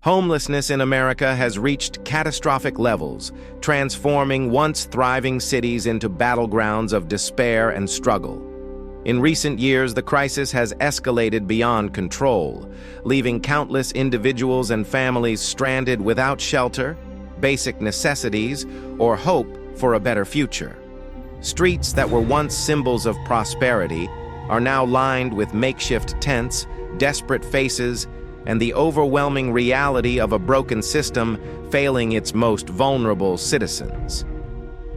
Homelessness in America has reached catastrophic levels, transforming once thriving cities into battlegrounds of despair and struggle. In recent years, the crisis has escalated beyond control, leaving countless individuals and families stranded without shelter, basic necessities, or hope for a better future. Streets that were once symbols of prosperity are now lined with makeshift tents, desperate faces, and the overwhelming reality of a broken system failing its most vulnerable citizens.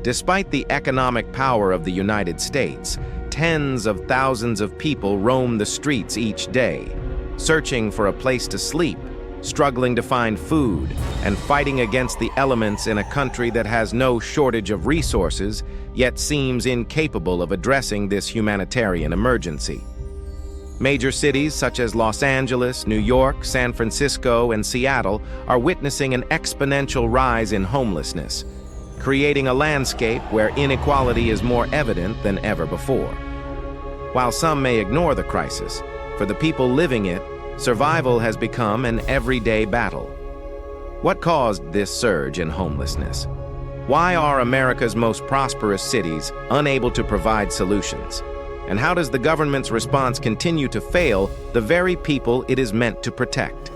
Despite the economic power of the United States, tens of thousands of people roam the streets each day, searching for a place to sleep, struggling to find food, and fighting against the elements in a country that has no shortage of resources, yet seems incapable of addressing this humanitarian emergency. Major cities such as Los Angeles, New York, San Francisco, and Seattle are witnessing an exponential rise in homelessness, creating a landscape where inequality is more evident than ever before. While some may ignore the crisis, for the people living it, survival has become an everyday battle. What caused this surge in homelessness? Why are America's most prosperous cities unable to provide solutions? And how does the government's response continue to fail the very people it is meant to protect?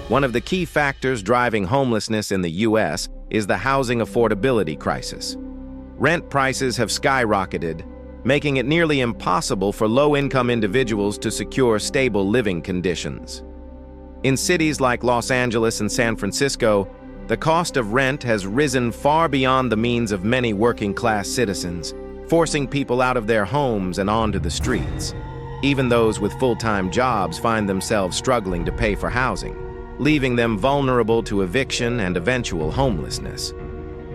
One of the key factors driving homelessness in the U.S. is the housing affordability crisis. Rent prices have skyrocketed, making it nearly impossible for low-income individuals to secure stable living conditions. In cities like Los Angeles and San Francisco, the cost of rent has risen far beyond the means of many working-class citizens, forcing people out of their homes and onto the streets. Even those with full-time jobs find themselves struggling to pay for housing, leaving them vulnerable to eviction and eventual homelessness.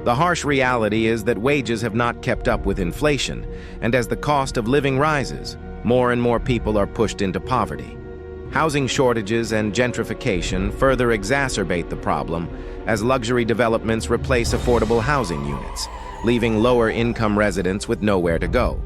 The harsh reality is that wages have not kept up with inflation, and as the cost of living rises, more and more people are pushed into poverty. Housing shortages and gentrification further exacerbate the problem as luxury developments replace affordable housing units, leaving lower-income residents with nowhere to go.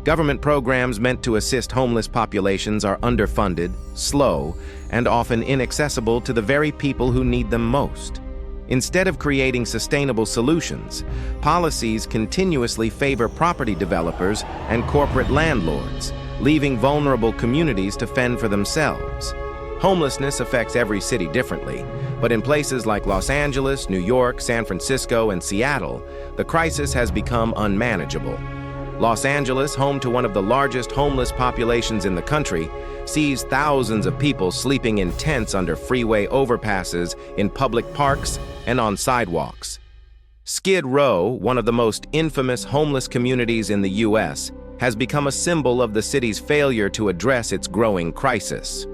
Government programs meant to assist homeless populations are underfunded, slow, and often inaccessible to the very people who need them most. Instead of creating sustainable solutions, policies continuously favor property developers and corporate landlords, leaving vulnerable communities to fend for themselves. Homelessness affects every city differently, but in places like Los Angeles, New York, San Francisco, and Seattle, the crisis has become unmanageable. Los Angeles, home to one of the largest homeless populations in the country, sees thousands of people sleeping in tents under freeway overpasses, in public parks, and on sidewalks. Skid Row, one of the most infamous homeless communities in the U.S., has become a symbol of the city's failure to address its growing crisis.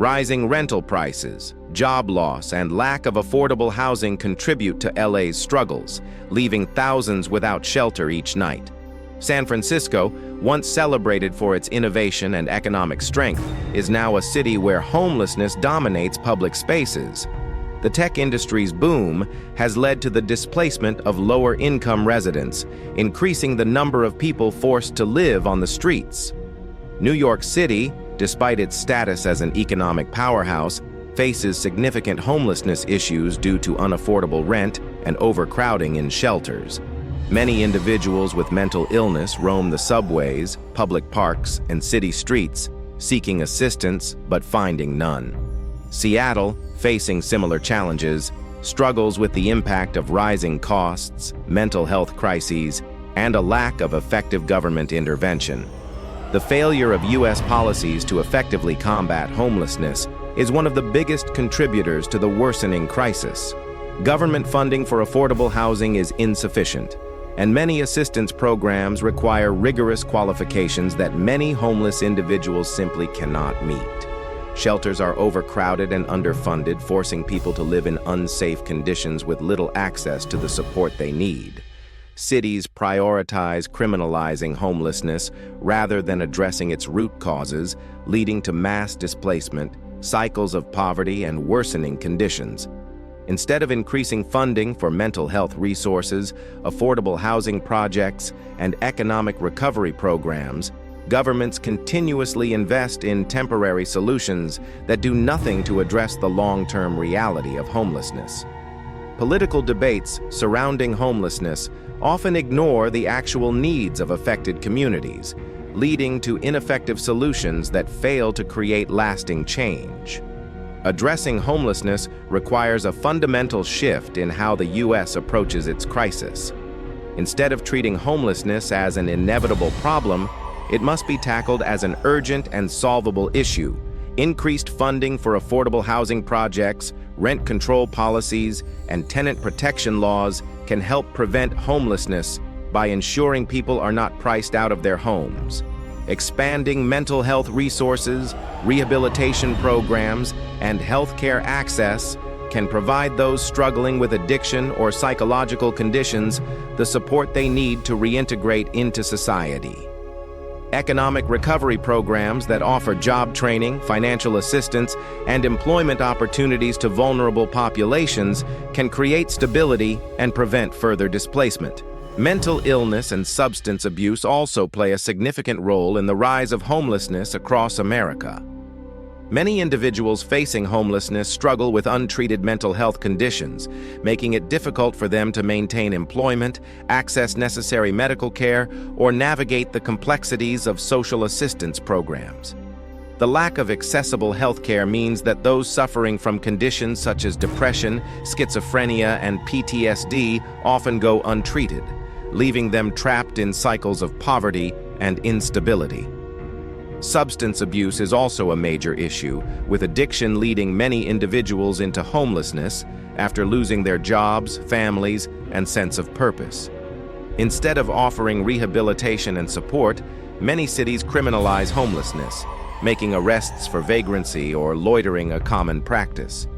Rising rental prices, job loss, and lack of affordable housing contribute to LA's struggles, leaving thousands without shelter each night. San Francisco, once celebrated for its innovation and economic strength, is now a city where homelessness dominates public spaces. The tech industry's boom has led to the displacement of lower-income residents, increasing the number of people forced to live on the streets. New York City, despite its status as an economic powerhouse, faces significant homelessness issues due to unaffordable rent and overcrowding in shelters. Many individuals with mental illness roam the subways, public parks, and city streets, seeking assistance but finding none. Seattle, facing similar challenges, struggles with the impact of rising costs, mental health crises, and a lack of effective government intervention. The failure of U.S. policies to effectively combat homelessness is one of the biggest contributors to the worsening crisis. Government funding for affordable housing is insufficient, and many assistance programs require rigorous qualifications that many homeless individuals simply cannot meet. Shelters are overcrowded and underfunded, forcing people to live in unsafe conditions with little access to the support they need. Cities prioritize criminalizing homelessness rather than addressing its root causes, leading to mass displacement, cycles of poverty, and worsening conditions. Instead of increasing funding for mental health resources, affordable housing projects, and economic recovery programs, governments continuously invest in temporary solutions that do nothing to address the long-term reality of homelessness. Political debates surrounding homelessness often ignore the actual needs of affected communities, leading to ineffective solutions that fail to create lasting change. Addressing homelessness requires a fundamental shift in how the U.S. approaches its crisis. Instead of treating homelessness as an inevitable problem, it must be tackled as an urgent and solvable issue. Increased funding for affordable housing projects, rent control policies, and tenant protection laws can help prevent homelessness by ensuring people are not priced out of their homes. Expanding mental health resources, rehabilitation programs, and healthcare access can provide those struggling with addiction or psychological conditions the support they need to reintegrate into society. Economic recovery programs that offer job training, financial assistance, and employment opportunities to vulnerable populations can create stability and prevent further displacement. Mental illness and substance abuse also play a significant role in the rise of homelessness across America. Many individuals facing homelessness struggle with untreated mental health conditions, making it difficult for them to maintain employment, access necessary medical care, or navigate the complexities of social assistance programs. The lack of accessible health care means that those suffering from conditions such as depression, schizophrenia, and PTSD often go untreated, leaving them trapped in cycles of poverty and instability. Substance abuse is also a major issue, with addiction leading many individuals into homelessness after losing their jobs, families, and sense of purpose. Instead of offering rehabilitation and support, many cities criminalize homelessness, making arrests for vagrancy or loitering a common practice.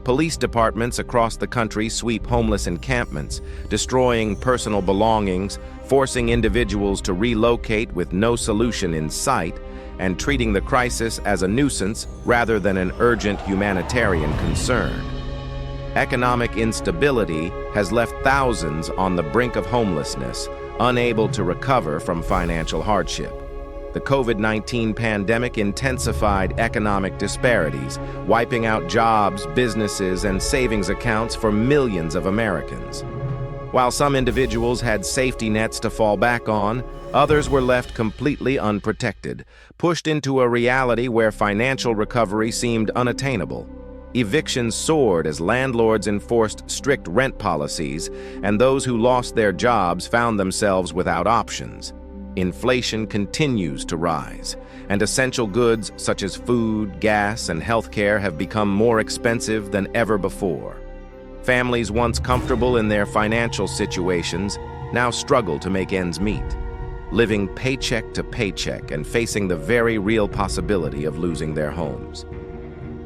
Police departments across the country sweep homeless encampments, destroying personal belongings, forcing individuals to relocate with no solution in sight, and treating the crisis as a nuisance rather than an urgent humanitarian concern. Economic instability has left thousands on the brink of homelessness, unable to recover from financial hardship. The COVID-19 pandemic intensified economic disparities, wiping out jobs, businesses, and savings accounts for millions of Americans. While some individuals had safety nets to fall back on, others were left completely unprotected, pushed into a reality where financial recovery seemed unattainable. Evictions soared as landlords enforced strict rent policies, and those who lost their jobs found themselves without options. Inflation continues to rise, and essential goods such as food, gas, and healthcare have become more expensive than ever before. Families once comfortable in their financial situations now struggle to make ends meet, living paycheck to paycheck and facing the very real possibility of losing their homes.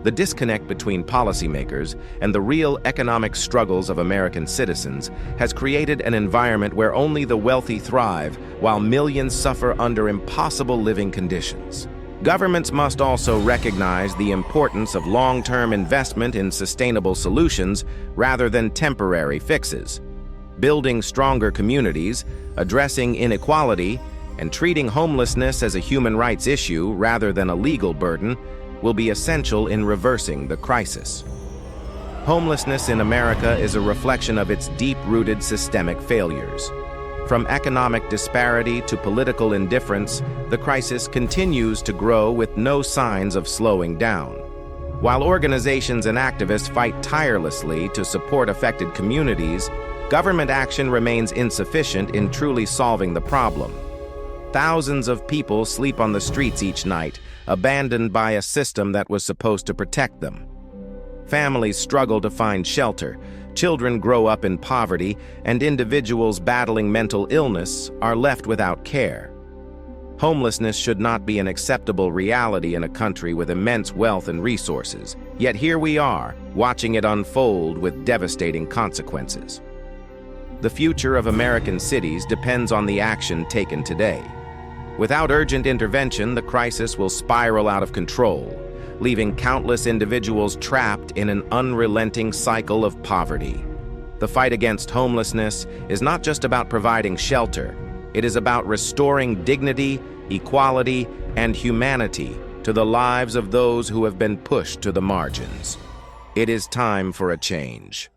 The disconnect between policymakers and the real economic struggles of American citizens has created an environment where only the wealthy thrive while millions suffer under impossible living conditions. Governments must also recognize the importance of long-term investment in sustainable solutions rather than temporary fixes. Building stronger communities, addressing inequality, and treating homelessness as a human rights issue rather than a legal burden will be essential in reversing the crisis. Homelessness in America is a reflection of its deep-rooted systemic failures. From economic disparity to political indifference, the crisis continues to grow with no signs of slowing down. While organizations and activists fight tirelessly to support affected communities, government action remains insufficient in truly solving the problem. Thousands of people sleep on the streets each night, abandoned by a system that was supposed to protect them. Families struggle to find shelter, children grow up in poverty, and individuals battling mental illness are left without care. Homelessness should not be an acceptable reality in a country with immense wealth and resources, yet here we are, watching it unfold with devastating consequences. The future of American cities depends on the action taken today. Without urgent intervention, the crisis will spiral out of control, leaving countless individuals trapped in an unrelenting cycle of poverty. The fight against homelessness is not just about providing shelter, it is about restoring dignity equality, and humanity to the lives of those who have been pushed to the margins. It is time for a change.